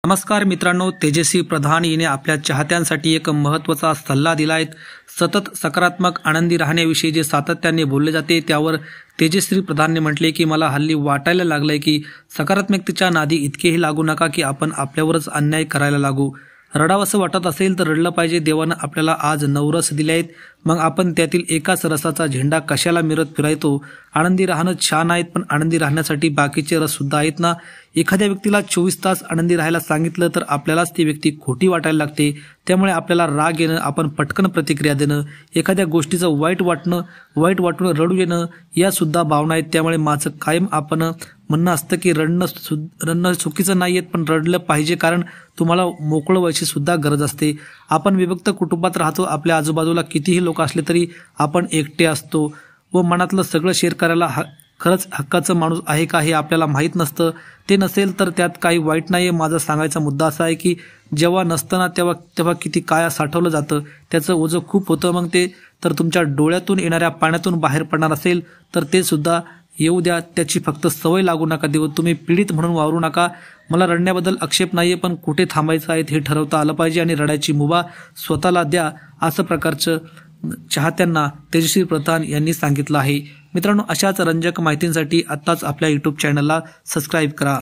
नमस्कार मित्रांनो, तेजस्वी प्रधान यांनी आपल्या चाहत्यांसाठी एक महत्त्वाचा सल्ला दिला आहे। सतत सकारात्मक आनंदी राहण्याविषयी जे सातत्याने बोलले जाते त्यावर तेजस्वी प्रधानने म्हटले की मला हल्ली वाटायला लागलंय की सकारात्मकतेच्या नादी इतकेही लागू नका की आपण आपल्यावरच अन्याय करायला लागू। रडावंसं वाटत असेल तर रडलं पाहिजे। देवानं आपल्याला आज 9 रस दिले आहेत, मग आपण त्यातील एकाच रसाचा झेंडा कशाला मिरत फिरायतो। आनंदी राहणं छान आहे, पण आनंदी राहण्यासाठी बाकीचे रस सुद्धा आहेत ना। एखाद्या व्यक्तीला 24 तास आनंदी राहायला सांगितलं तर आपल्यालाच ती व्यक्ती खोटी वाटायला लागते। त्यामुळे आपल्याला राग येणं, आपण पटकन प्रतिक्रिया देणं, एखाद्या गोष्टीचं वाईट वाटून रडू येणं या सुद्धा भावना आहेत। त्यामुळे माझं कायम आपण म्हणणं असतं की रडणं चुकीचं नाहीये, पण रडलं पाहिजे, कारण तुम्हाला मोकळं व्हायची सुद्धा गरज असते। आपण विभक्त कुटुंबात राहतो, आपल्या आजूबाजूला कितीही लोक असले तरी आपण एकटे असतो व मनातलं सगळं शेअर करायला खरंच हक्काचं माणूस आहे का हे आपल्याला माहीत नसतं। ते नसेल तर त्यात काही वाईट नाहीये। माझा सांगायचा मुद्दा असा आहे की जेव्हा नसताना तेव्हा किती काय साठवलं जातं, त्याचं ओझं खूप होतं। मग ते तर तुमच्या डोळ्यातून येणाऱ्या पाण्यातून बाहेर पडणार असेल तर ते सुद्धा येऊ द्या, त्याची फक्त सवय लागू नका देऊ। तुम्ही पीडित म्हणून वावरू नका। मला रडण्याबद्दल आक्षेप नाहीये, पण कुठे थांबायचं आहे हे ठरवता आलं पाहिजे आणि रडायची मुभा स्वतःला द्या, असं प्रकारचं चाहत्यांना तेजस्वी प्रधान यांनी सांगितलं आहे। मित्रांनो, अशाच रंजक माहितींसाठी आत्ताच आपल्या YouTube चॅनलला सबस्क्राईब करा।